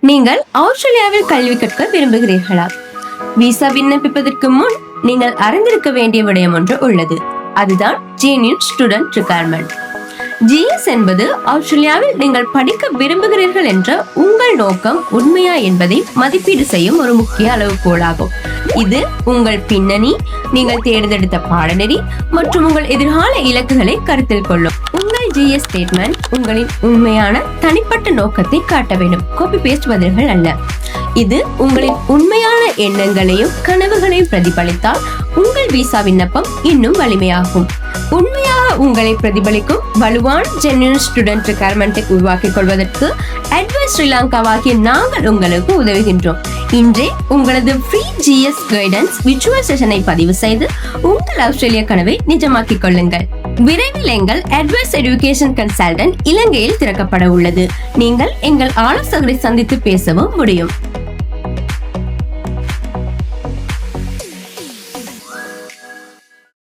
நீங்கள் ஆஸ்திரேலியாவில் கல்வி கற்க விரும்புகிறீர்களா? விசா விண்ணப்பிப்பதற்கு முன் நீங்கள் அறிந்திருக்க வேண்டிய விடயம் ஒன்று உள்ளது. அதுதான் ஜெனியூன் ஸ்டூடெண்ட் ரிக்வயர்மெண்ட். ஜிஎஸ் என்பது ஆஸ்திரேலியாவில் நீங்கள் படிக்க விரும்புகிறீர்கள் என்ற உங்கள் நோக்கம் உண்மையா என்பதை மதிப்பீடு செய்யும் ஒரு முக்கிய அளவுகோலாகும். இது உங்கள் பின்னணி, நீங்கள் தேர்ந்தெடுத்த பாடநெறி மற்றும் உங்கள் எதிர்கால இலக்குகளை கருத்தில் கொள்ளும். உங்கள் ஜிஎஸ் ஸ்டேட்மெண்ட் உங்களின் உண்மையான தனிப்பட்ட நோக்கத்தை காட்ட வேண்டும், காப்பி பேஸ்ட் பதில்கள் அல்ல. இது உங்களின் உண்மையான எண்ணங்களையும் கனவுகளையும் பிரதிபலித்தால் உங்கள் விசா விண்ணப்பம் இன்னும் வலிமையாகும். உண்மையாக உங்களை பிரதிபலிக்கும் வலுவான ஜென்யூன் ஸ்டூடெண்ட் ரிக்வயர்மெண்ட்டை உருவாக்கிக் கொள்வதற்கு அட்வைஸ் ஸ்ரீலங்காவாகிய நாங்கள் உங்களுக்கு உதவுகின்றோம். இன்றே உங்களது ஃப்ரீ ஜிஎஸ் கைடன்ஸ் விர்ச்சுவல் செஷனை பதிவு செய்து உங்கள் ஆஸ்திரேலிய கனவை நிஜமாக்கிக் கொள்ளுங்கள். விரைவில் எங்கள் அட்வைஸ் எஜுகேஷன் கன்சல்டன்ட் இலங்கையில் திறக்கப்பட உள்ளது. நீங்கள் எங்கள் ஆலோசகரை சந்தித்து பேசவும் முடியும்.